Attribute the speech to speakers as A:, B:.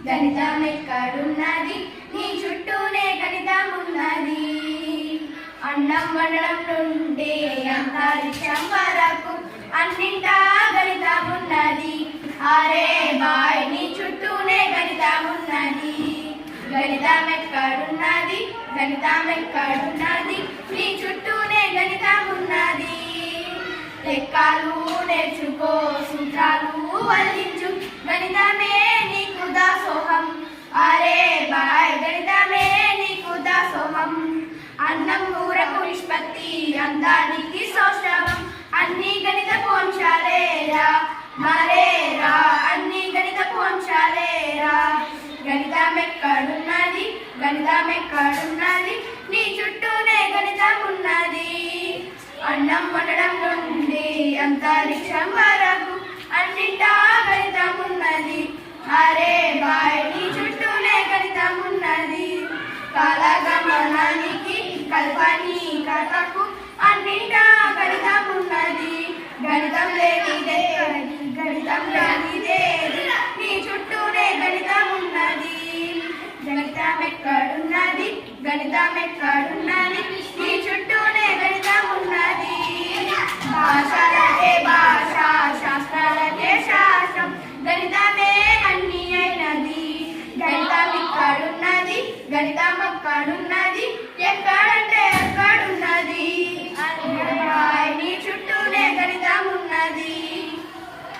A: గణితం ఎక్కడున్నది నీ చుట్టూనే గణితం ఉన్నది. అన్నం వండడం నుండి అంతరిక్షం వరకు అన్నింటా గణితం ఉన్నది. అరే బాయ్ నీ చుట్టూనే గణితం ఉన్నది. గణితం ఎక్కడున్నది గణితం ఎక్కడున్నది నీ చుట్టూనే గణితం ఉన్నది. లెక్కలు నేర్చుకో సూత్రాలు వల్లించు గణితమే నీకు దాసోహం. అరే బాయ్ గణితమే నీకు దాసోహం. అన్నం కూరకు నిష్పత్తి అందానికి సౌష్ఠవం అన్ని గణితపు అంశాలేరా మరేరా అన్ని గణితపు అంశాలేరా. గణితం ఎక్కడున్నది గణితం ఎక్కడున్నది నీ చుట్టూనే గణితం ఉన్నది. అన్నం వండడం నుండి అంతరిక్షం వరకు అన్నింటా గణితం ఉన్నది. అరే బాయ్ నీ చుట్టూనే గణితం ఉన్నది. కాలగమనానికి కల్పనీకతకు అన్నింటా గణితం ఉన్నది. గణితం లేనిదేది గణితం లేనిదేది నీ చుట్టూనే గణితం ఉన్నది. గణితం ఎక్కడున్నది గణితం ఎక్కడున్నది నీ చుట్టూనే గణితం ఉన్నది. భాషలకే భాష శాస్త్రాలకే శాస్త్రం గణితమే అన్ని అయినది. గణితం ఎక్కడున్నది గణితం ఎక్కడున్నది